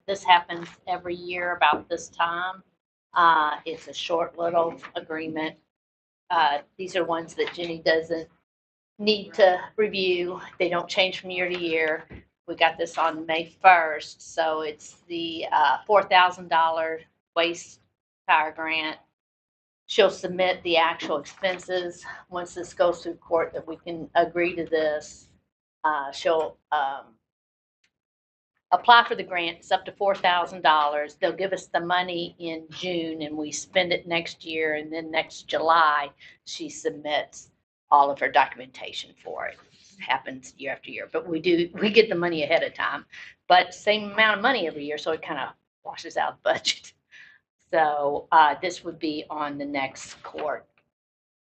this happens every year about this time. It's a short little agreement. These are ones that Jenny doesn't need to review. They don't change from year to year. We got this on May 1st, so it's the $4,000 waste power grant. She'll submit the actual expenses. Once this goes through court that we can agree to this, she'll apply for the grant. It's up to $4,000. They'll give us the money in June and we spend it next year, and then next July she submits all of her documentation for it. It happens year after year, but we get the money ahead of time, but same amount of money every year, so it kind of washes out the budget. So this would be on the next court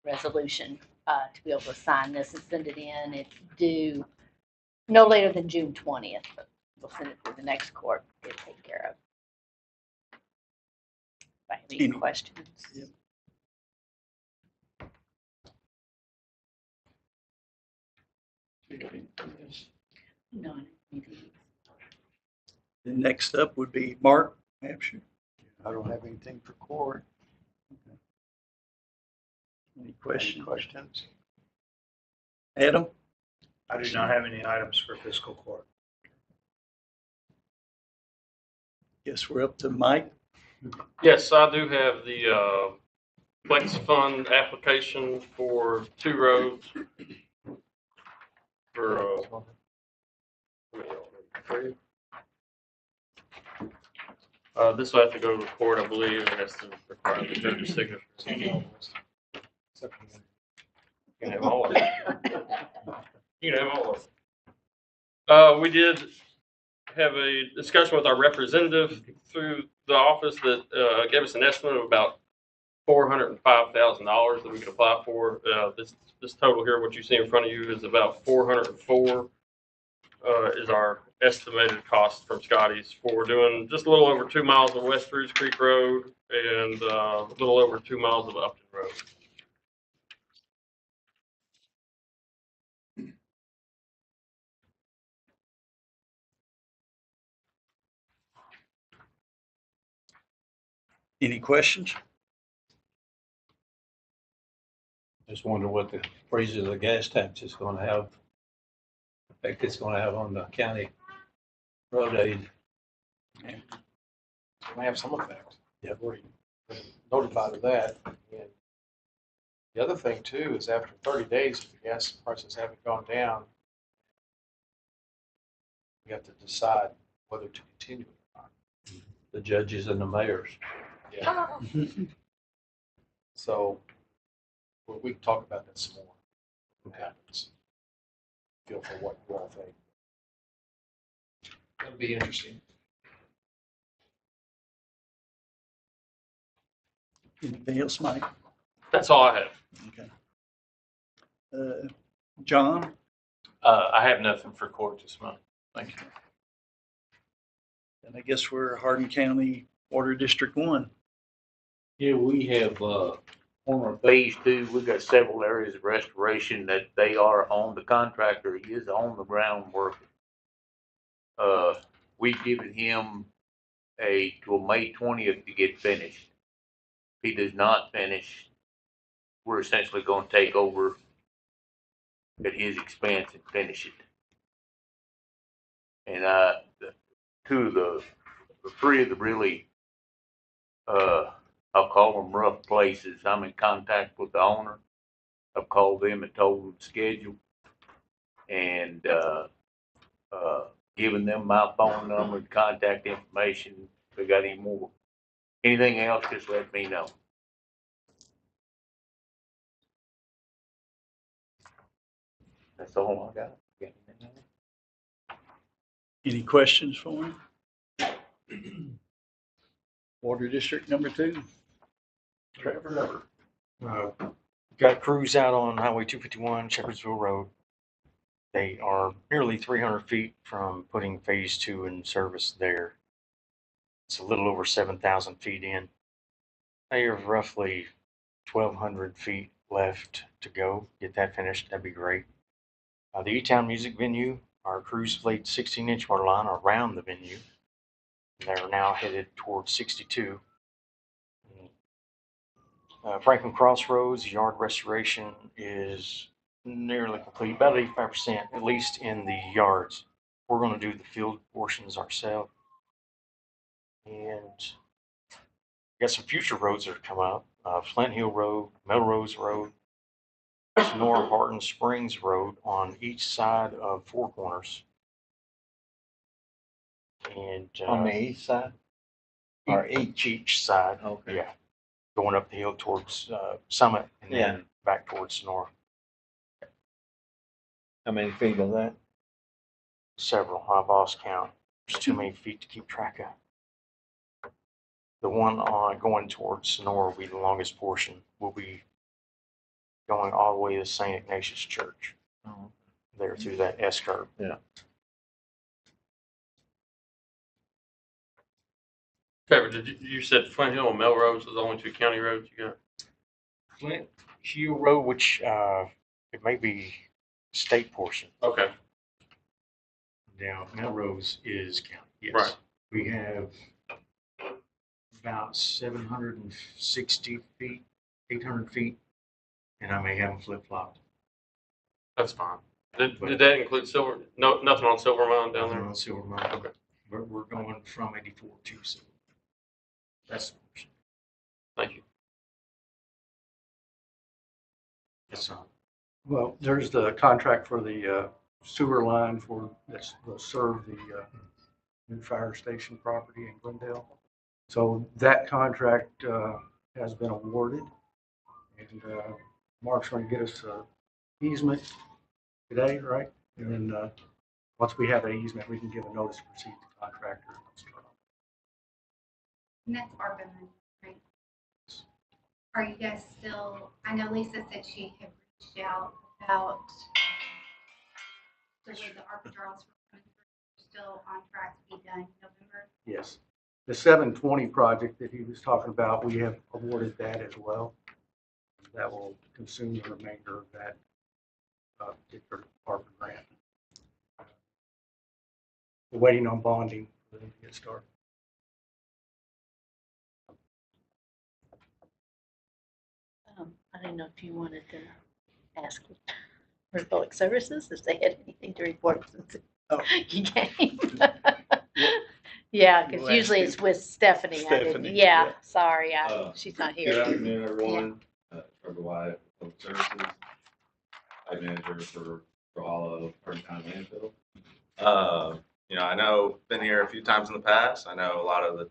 resolution to be able to sign this and send it in. It's due no later than June 20th. But we'll send it to the next court to take care of. If I have any questions. Yep. No. The next up would be Mark Absher. I don't have anything for court. Okay. Any questions? Adam? Adam? I do not have any items for fiscal court. Guess we're up to Mike. Yes, I do have the Flex Fund application for 2 roads. For this will have to go to court, I believe, and that's to require the judge's signature. You can have all of it. You can have all of it. We did have a discussion with our representative through the office that gave us an estimate of about $405,000 that we could apply for. This total here, what you see in front of you, is about 404. Is our estimated cost from Scotty's for doing just a little over 2 miles of West Rouge Creek Road and a little over 2 miles of Upton Road. Any questions? Just wonder what the freeze of the gas tax is going to have, effect it's going to have on the county road aid. It may have some effect. Yep. We're notified of that. And the other thing too is after 30 days, if the gas prices haven't gone down, we have to decide whether to continue it or not. The judges and the mayors. Yeah. So we can talk about that some more. What happens? Feel for what you all think. That'll be interesting. Anything else, Mike? That's all I have. Okay. John? I have nothing for court this month. Thank you. And I guess we're Hardin County Water District 1. Yeah, we have, on phase 2, we've got several areas of restoration that they are on. The contractor is on the ground working. We've given him till May 20th to get finished. If he does not finish, we're essentially going to take over at his expense and finish it. And the 3 of the really, I'll call them rough places, I'm in contact with the owner. I've called them and told them the schedule and given them my phone number and contact information. If they got anything else, just let me know. That's all I got. Any questions for him? Water District number 2. Trevor. Got crews out on Highway 251, Shepherdsville Road. They are nearly 300 feet from putting phase 2 in service there. It's a little over 7,000 feet in. They have roughly 1,200 feet left to go. Get that finished, that'd be great. The E-Town Music Venue, our crews laid 16-inch water line around the venue. They're now headed towards 62. Franklin Crossroads yard restoration is nearly complete, about 85%, at least in the yards. We're going to do the field portions ourselves. And got some future roads that are coming up. Flint Hill Road, Melrose Road, Sonora Hardin Springs Road on each side of Four Corners. And On the east side? Or each side. Okay. Yeah. Going up the hill towards Summit and Yeah. then back towards Sonora. How many feet of that? Several. I've lost count. There's too many feet to keep track of. The one on going towards Sonora will be the longest portion. We'll be going all the way to St. Ignatius Church. Oh. There through that S curve. Yeah. Trevor, you said Flint Hill and Melrose was the only two county roads you got? Flint Hill Road, which it may be state portion. Okay, Now, Melrose is county, yes. Right. We have about 760 feet, 800 feet, and I may have them flip-flopped. that's fine. Did that include Silver? No, nothing on Silver Mine down there? On Silver Mountain. Okay. We're going from 84 to Silver. That's the portion. Thank you. Yes, sir. Well, there's the contract for the sewer line that will serve the new fire station property in Glendale. So that contract has been awarded, and Mark's going to get us an easement today, right? And then once we have an easement, we can give a notice to proceed to contractor. And that's ARPA money, right? Are you guys still, I know Lisa said she had reached out about the way the ARPA draws were coming through, still on track to be done in November? Yes. The 720 project that he was talking about, we have awarded that as well. That will consume the remainder of that particular ARPA grant. We're waiting on bonding for them to get started. I didn't know if you wanted to ask for public services, if they had anything to report since Oh. you came. Yeah, because We'll usually ask it's with Stephanie. I didn't, Stephanie, yeah, yeah. sorry, she's not Good here. afternoon, everyone. Trevor White, Public Services, Site Manager for all of Hardin County Landfill. I know, been here a few times in the past. I know a lot of the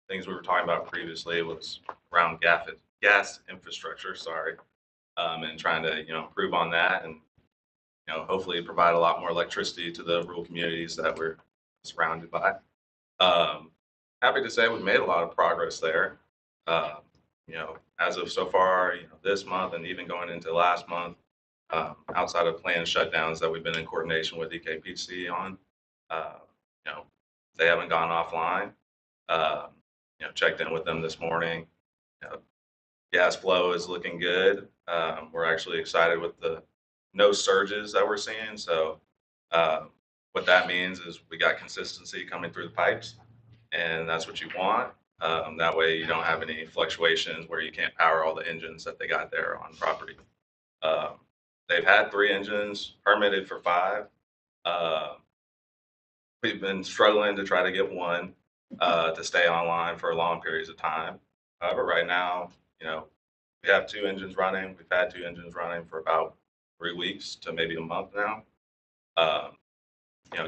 things we were talking about previously was around gas infrastructure, and trying to, improve on that and, hopefully provide a lot more electricity to the rural communities that we're surrounded by. Happy to say we've made a lot of progress there. As of so far, this month and even going into last month, outside of planned shutdowns that we've been in coordination with EKPC on, they haven't gone offline. Checked in with them this morning. Gas flow is looking good. We're actually excited with the no surges that we're seeing. So what that means is we got consistency coming through the pipes, and that's what you want. That way you don't have any fluctuations where you can't power all the engines that they got there on property. They've had 3 engines, permitted for 5. We've been struggling to try to get one to stay online for long periods of time. However, right now, we have 2 engines running. We've had 2 engines running for about 3 weeks to maybe a month now.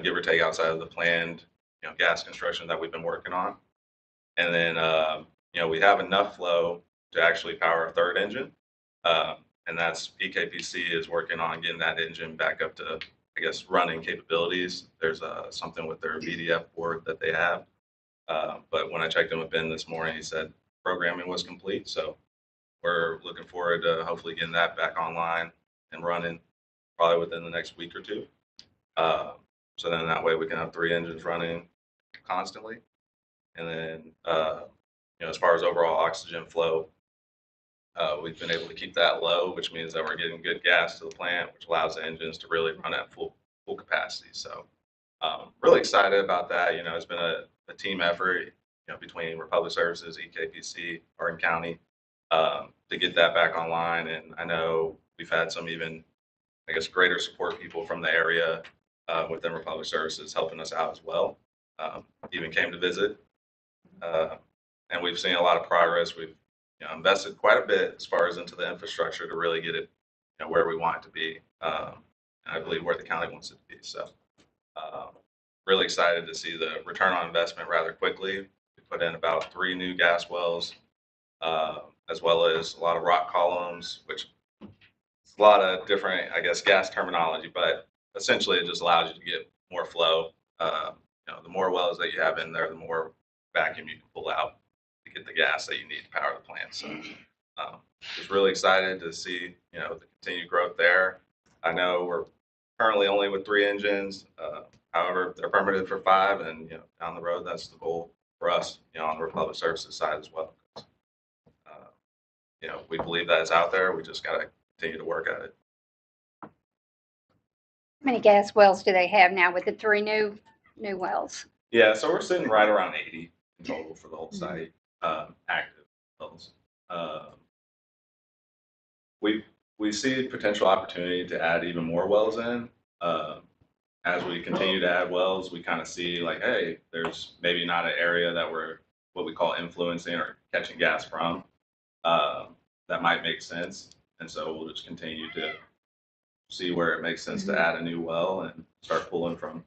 Give or take outside of the planned, gas construction that we've been working on. And then, we have enough flow to actually power a 3rd engine. And that's EKPC is working on getting that engine back up to, I guess, running capabilities. There's something with their VDF board that they have. But when I checked in with Ben this morning, he said programming was complete. So we're looking forward to hopefully getting that back online and running probably within the next week or 2. So then that way we can have 3 engines running constantly. And then, as far as overall oxygen flow, we've been able to keep that low, which means that we're getting good gas to the plant, which allows the engines to really run at full capacity. So really excited about that. It's been a a team effort, between Republic Services, EKPC, Hardin County, to get that back online. And I know we've had some even, I guess, greater support people from the area within Republic Services helping us out as well. Even came to visit, and we've seen a lot of progress. We've invested quite a bit as far as into the infrastructure to really get it where we want it to be. And I believe where the county wants it to be. So really excited to see the return on investment rather quickly. We put in about 3 new gas wells, as well as a lot of rock columns, which is a lot of different, I guess, gas terminology, but essentially it just allows you to get more flow. The more wells that you have in there, the more vacuum you can pull out to get the gas that you need to power the plant. So just really excited to see, the continued growth there. I know we're currently only with 3 engines. However, they're permitted for 5, and down the road, that's the goal for us, on the Republic Services side as well. We believe that it's out there. We just got to continue to work at it. How many gas wells do they have now with the 3 new wells? Yeah, so we're sitting right around 80 in total for the whole site, active wells. We see potential opportunity to add even more wells in. As we continue to add wells, we kind of see like, hey, there's maybe not an area that we're what we call influencing or catching gas from. That might make sense. And so we'll just continue to see where it makes sense to add a new well and start pulling from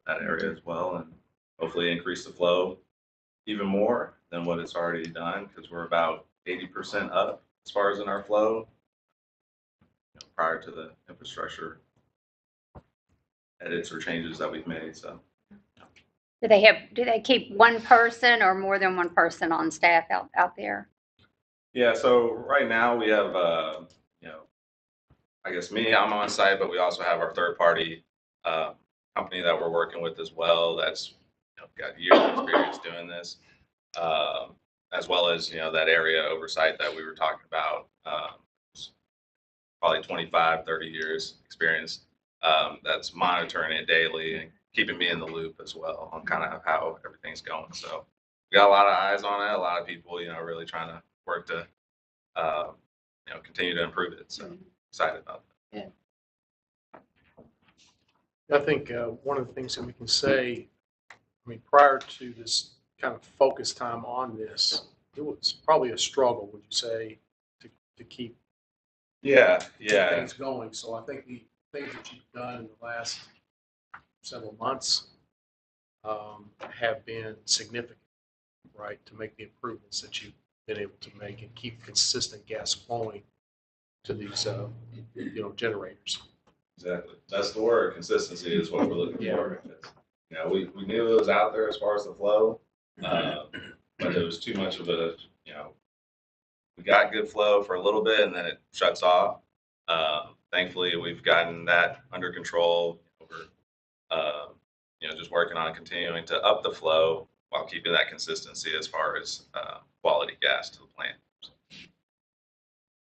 that area as well, and hopefully increase the flow even more than what it's already done, because we're about 80% up as far as in our flow prior to the infrastructure edits or changes that we've made. So Do they keep one person or more than one person on staff out there? yeah, so right now we have I guess I'm on site, but we also have our third party company that we're working with as well that's got years of experience doing this, as well as that area oversight that we were talking about, probably 25, 30 years experience, that's monitoring it daily and keeping me in the loop as well on kind of how everything's going. So we got a lot of eyes on it, a lot of people really trying to work to continue to improve it. So excited about that. I think one of the things that we can say, prior to this kind of focus time on this, it was probably a struggle, would you say, to keep things going. So I think the things that you've done in the last several months have been significant, right, to make the improvements that you've been able to make and keep consistent gas flowing to these generators. Exactly. That's the word. Consistency is what we're looking for. We knew it was out there as far as the flow, but it was too much of a, we got good flow for a little bit and then it shuts off. Thankfully, we've gotten that under control. We're, just working on continuing to up the flow while keeping that consistency as far as quality gas to the plant.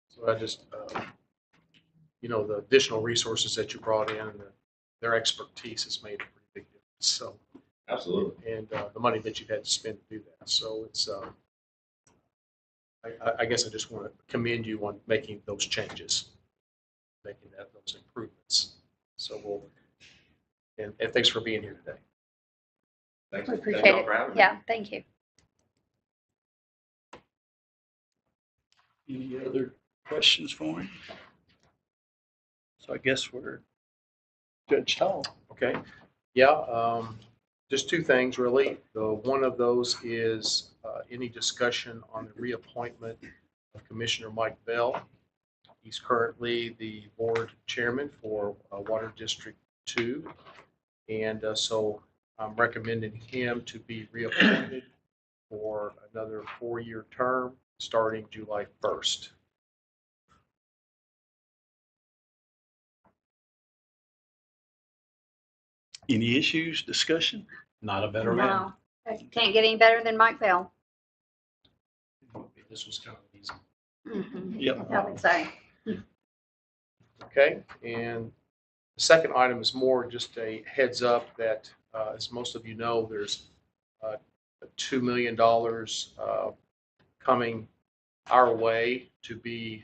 So I just, the additional resources that you brought in and their expertise has made a pretty big difference. So absolutely, and the money that you've had to spend to do that. So it's, I guess I just want to commend you on making those changes, making those improvements. So and thanks for being here today. Thank We you. appreciate Thank you it. all for having me. Yeah, thank you. Any other questions for him? So I guess we're Judge Taul. Okay. Yeah. Just 2 things really. One of those is any discussion on the reappointment of Commissioner Mike Bell. He's currently the board chairman for Water District 2. And so I'm recommending him to be reappointed for another 4-year term starting July 1st. Any issues, discussion? Not a better man. No, can't get any better than Mike Bell. This was kind of easy. Yep. I would say. Okay, and the second item is more just a heads up that, as most of you know, there's $2 million coming our way to be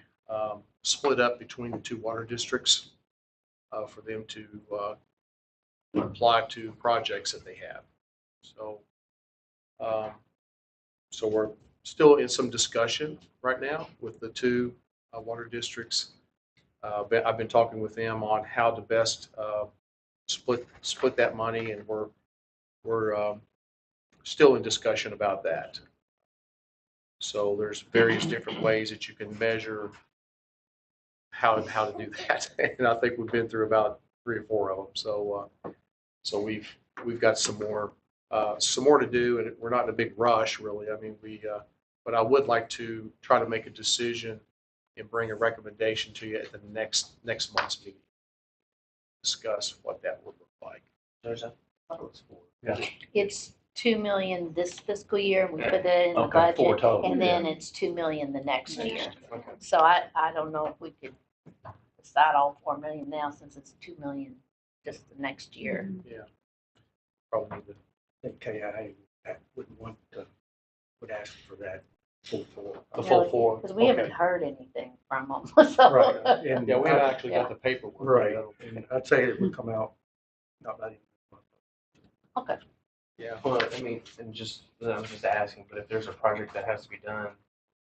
split up between the two water districts for them to apply to projects that they have. So, so we're still in some discussion right now with the two water districts. I've been talking with them on how to best split that money, and we're still in discussion about that. So there's various different ways that you can measure how to do that, and I think we've been through about 3 or 4 of them. So so we've got some more to do, and we're not in a big rush really. I mean, but I would like to try to make a decision and bring a recommendation to you at the next month's meeting. Discuss what that would look like. Yeah. It's 2 million this fiscal year, and we put that in the Okay, 4 budget, total. and then it's 2 million the next year. So I don't know if we could decide all 4 million now, since it's 2 million just the next year. Yeah. Probably the, I think KIA would ask for that full 4. The full 4. Because we haven't heard anything from them. So. Right. And Yeah, we haven't actually got the paperwork. Right. And I'd say it would come out not by the end of the month. Okay. Yeah. Well, I mean, and just, I'm just asking, but if there's a project that has to be done,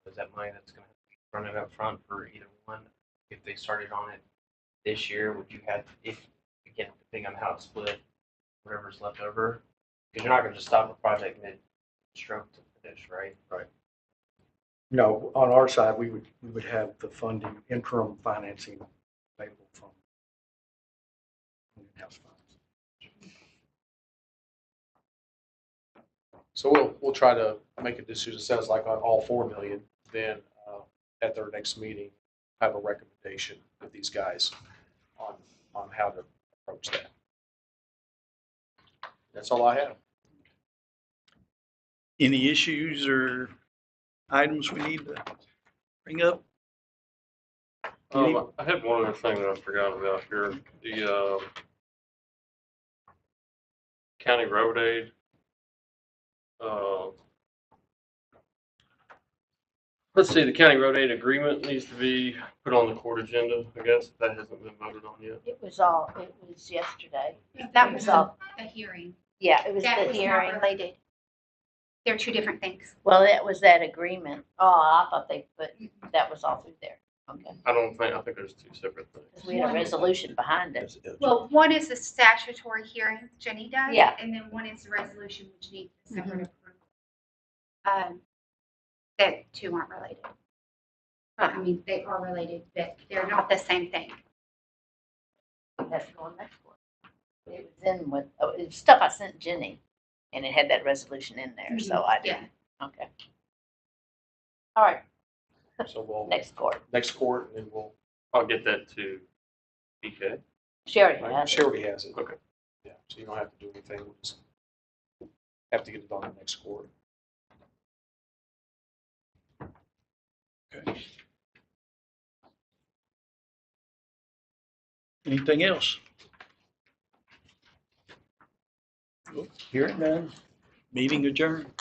is that money that's gonna be running up front for either one? If they started on it this year, would you have, if, again, depending on how it's split, whatever's left over? Because you're not gonna just stop a project mid-stroke to finish, right? Right. No, on our side, we would have the funding, interim financing available from in-house funds. So we'll try to make a decision, sounds like on all 4 million, then at their next meeting, have a recommendation with these guys on how to approach that. That's all I have. Any issues or items we need to bring up? I had one other thing that I forgot about here. The county road aid. Let's see, the county road aid agreement needs to be put on the court agenda, I guess. That hasn't been voted on yet. It was yesterday. That was all. a hearing. Yeah, it was That the was not hearing. related. They're two different things. Well, that was that agreement. Oh, I thought they put, that was all through there. Okay. I think there's 2 separate things. 'Cause we had a resolution behind it. Well, one is the statutory hearing Jenny does. Yeah. And then one is the resolution which needs a separate approval. That two aren't related. I mean, they are related, but they're not the same thing. That's going next one. It was in with, it was stuff I sent Jenny, and it had that resolution in there, so I didn't. Okay. All right, So we'll next court. next court, and then I'll get that to PK. She already has she it. already has it. Okay. Yeah, so you don't have to do anything. We'll just have to get it on the next court. Okay. Anything else? Hearing none. Meeting adjourned.